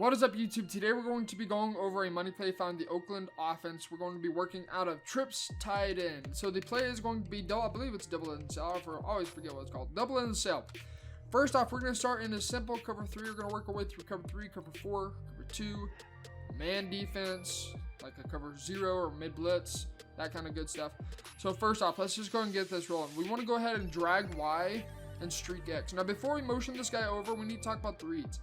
What is up, YouTube? Today we're going to be going over a money play found in the Oakland offense. We're going to be working out of trips tied in. So the play is going to be double, I believe it's double in sale. I always forget what it's called. Double in sale. First off, we're going to start in a simple cover 3. We're going to work our way through cover 3, cover 4, cover 2, man defense, like a cover 0 or mid blitz, that kind of good stuff. So first off, let's just go and get this rolling. We want to go ahead and drag Y and streak X. Now before we motion this guy over, we need to talk about the reads.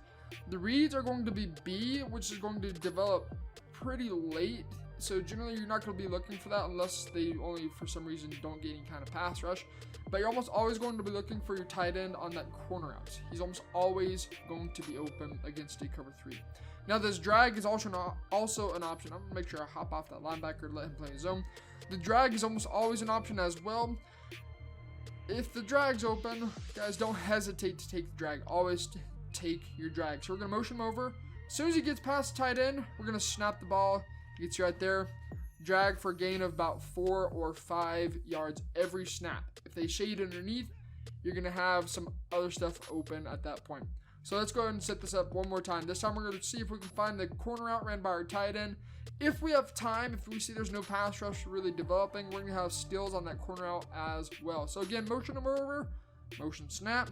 The reads are going to be B, which is going to develop pretty late. So generally you're not going to be looking for that unless they only for some reason don't get any kind of pass rush. But you're almost always going to be looking for your tight end on that corner out. He's almost always going to be open against a cover 3. Now this drag is also an option. I'm going to make sure I hop off that linebacker to let him play his zone. The drag is almost always an option as well. If the drag's open, guys, don't hesitate to take the drag. Always take your drag. So we're going to motion him over. As soon as he gets past tight end, we're going to snap the ball. He gets you right there. Drag for a gain of about 4 or 5 yards every snap. If they shade underneath, you're going to have some other stuff open at that point. So let's go ahead and set this up one more time. This time we're going to see if we can find the corner out ran by our tight end. If we have time, if we see there's no pass rush really developing, we're going to have steals on that corner out as well. So again, motion him over, motion snap.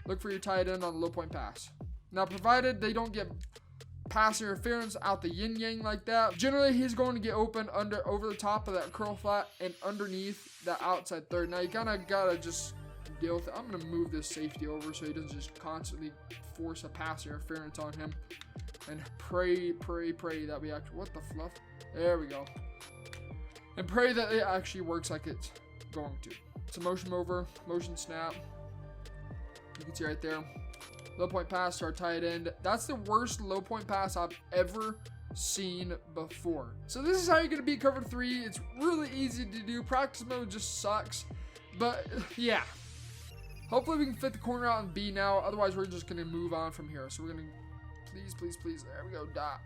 Look for your tight end on the low point pass. Now, provided they don't get pass interference out the yin yang like that, generally he's going to get open over the top of that curl flat and underneath that outside third. Now you kind of gotta just deal with it. I'm gonna move this safety over so he doesn't just constantly force a pass interference on him. And pray that we actually, what the fluff? There we go. And pray that it actually works like it's going to. So motion over, motion snap. You can see right there, low point pass to our tight end. That's the worst low point pass I've ever seen before. So this is how you're gonna beat cover 3. It's really easy to do. Practice mode just sucks, but yeah. Hopefully we can fit the corner out in B now. Otherwise we're just gonna move on from here. So we're gonna please. There we go. Dot.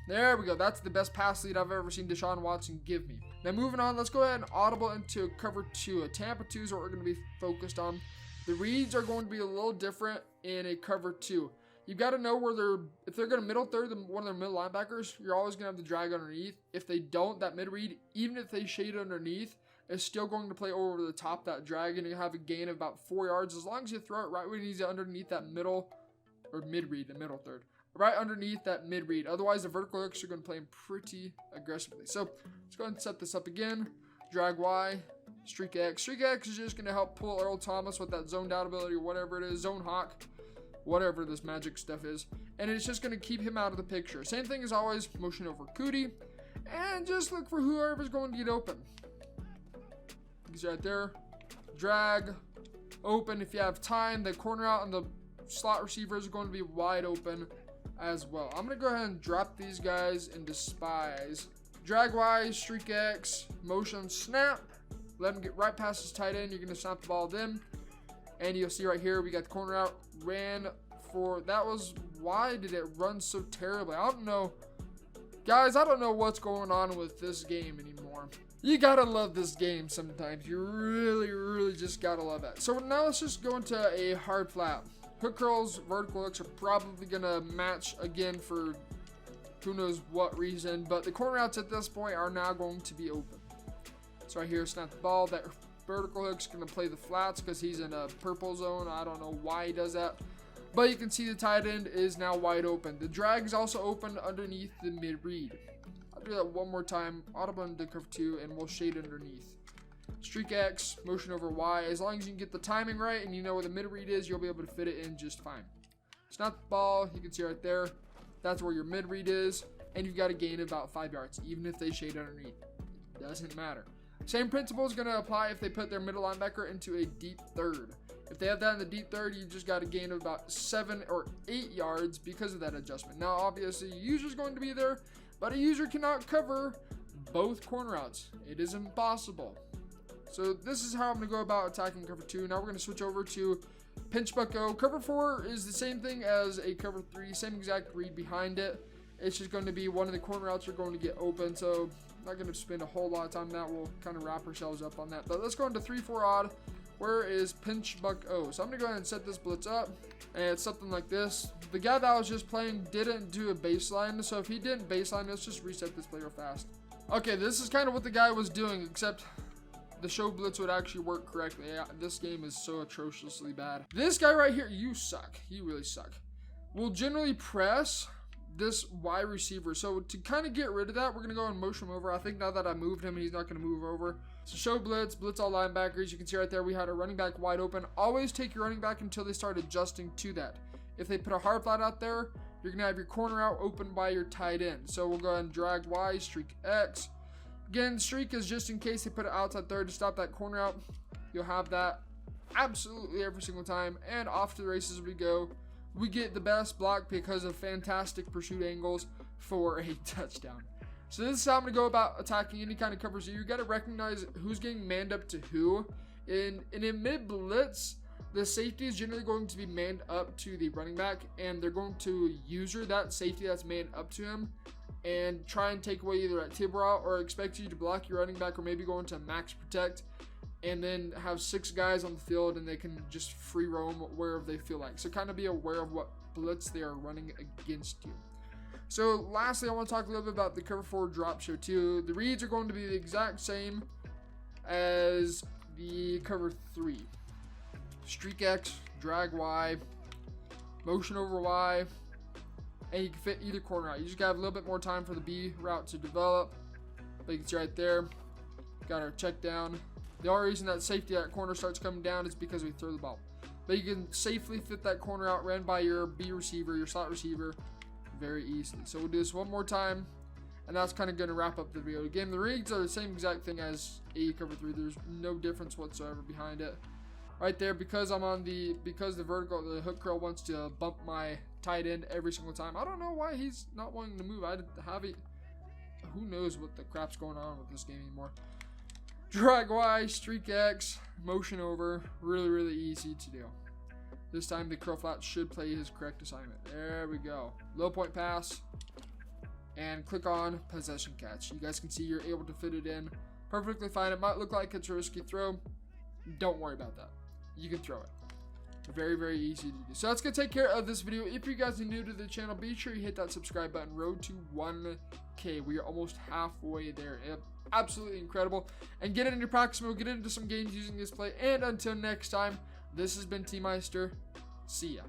There we go. That's the best pass lead I've ever seen Deshaun Watson give me. Now moving on, let's go ahead and audible into cover 2. A Tampa 2 is what we're gonna be focused on. The reads are going to be a little different in a cover 2. You've got to know where if they're going to middle third, one of their middle linebackers, you're always going to have the drag underneath. If they don't, that mid read, even if they shade underneath, is still going to play over the top of that drag, and you have a gain of about 4 yards as long as you throw it right when he's underneath that middle or mid read, the middle third, right underneath that mid read. Otherwise, the vertical hooks are going to play him pretty aggressively. So let's go ahead and set this up again. Drag Y. Streak X. Streak X is just going to help pull Earl Thomas with that zoned out ability or whatever it is. Zone Hawk. Whatever this magic stuff is. And it's just going to keep him out of the picture. Same thing as always. Motion over Cootie. And just look for whoever's going to get open. He's right there. Drag. Open if you have time. The corner out and the slot receivers are going to be wide open as well. I'm going to go ahead and drop these guys into spies. Drag Y. Streak X. Motion snap. Let him get right past his tight end. You're going to snap the ball then. And you'll see right here, we got the corner out. Ran for, that was, why did it run so terribly? I don't know. Guys, I don't know what's going on with this game anymore. You got to love this game sometimes. You really just got to love it. So now let's just go into a hard flat. Hook curls, vertical hooks are probably going to match again for who knows what reason. But the corner outs at this point are now going to be open. So right here, snap the ball. That vertical hook's going to play the flats because he's in a purple zone. I don't know why he does that. But you can see the tight end is now wide open. The drag is also open underneath the mid-read. I'll do that one more time. Audible into cover 2, and we'll shade underneath. Streak X, motion over Y. As long as you can get the timing right and you know where the mid-read is, you'll be able to fit it in just fine. Snap the ball. You can see right there. That's where your mid-read is. And you've got a gain of about 5 yards, even if they shade underneath. It doesn't matter. Same principle is going to apply if they put their middle linebacker into a deep third. If they have that in the deep third, you just got a gain of about 7 or 8 yards because of that adjustment. Now, obviously, a user's going to be there, but a user cannot cover both corner outs. It is impossible. So this is how I'm going to go about attacking cover 2. Now we're going to switch over to pinch bucko. Cover 4 is the same thing as a cover 3, same exact read behind it. It's just going to be one of the corner outs are going to get open, so not going to spend a whole lot of time on that. We'll kind of wrap ourselves up on that. But let's go into 3-4 odd. Where is Pinch Buck O? So I'm gonna go ahead and set this blitz up, and it's something like this. The guy that I was just playing didn't do a baseline, so if he didn't baseline, let's just reset this play real fast. Okay, this is kind of what the guy was doing, except the show blitz would actually work correctly. Yeah, this game is so atrociously bad. This guy right here, you suck. You really suck. We'll generally press this wide receiver. So to kind of get rid of that, we're gonna go and motion him over. I think now that I moved him, he's not gonna move over. So show blitz all linebackers. You can see right there, we had a running back wide open. Always take your running back until they start adjusting to that. If they put a hard flat out there, you're gonna have your corner out open by your tight end. So we'll go ahead and drag Y, streak X. Again, streak is just in case they put it outside third to stop that corner out. You'll have that absolutely every single time. And off to the races we go. We get the best block because of fantastic pursuit angles for a touchdown. So this is how I'm going to go about attacking any kind of coverage. You got to recognize who's getting manned up to who. In a mid blitz, the safety is generally going to be manned up to the running back, and they're going to user that safety that's manned up to him and try and take away either that table route or expect you to block your running back or maybe go into max protect and then have 6 guys on the field and they can just free roam wherever they feel like. So kind of be aware of what blitz they are running against you. So lastly, I want to talk a little bit about the cover 4 drop show too. The reads are going to be the exact same as the cover 3. Streak X, drag Y, motion over Y, and you can fit either corner out. You just gotta have a little bit more time for the B route to develop. But you can see right there, got our check down. The only reason that safety at corner starts coming down is because we throw the ball. But you can safely fit that corner out ran by your B receiver, your slot receiver, very easily. So we'll do this one more time, and that's kind of going to wrap up the video. Again, the reads are the same exact thing as A cover 3. There's no difference whatsoever behind it. Right there, because the vertical, the hook curl wants to bump my tight end every single time. I don't know why he's not wanting to move. Who knows what the crap's going on with this game anymore. Drag Y, streak X, motion over. Really, really easy to do. This time the curl flat should play his correct assignment. There we go. Low point pass. And click on possession catch. You guys can see you're able to fit it in perfectly fine. It might look like it's a risky throw. Don't worry about that. You can throw it. Very, very easy to do. So that's going to take care of this video. If you guys are new to the channel, be sure you hit that subscribe button. Road to 1K. We are almost halfway there. Absolutely incredible. And get it into practice mode. Get into some games using this play. And until next time, this has been T-Meister. See ya.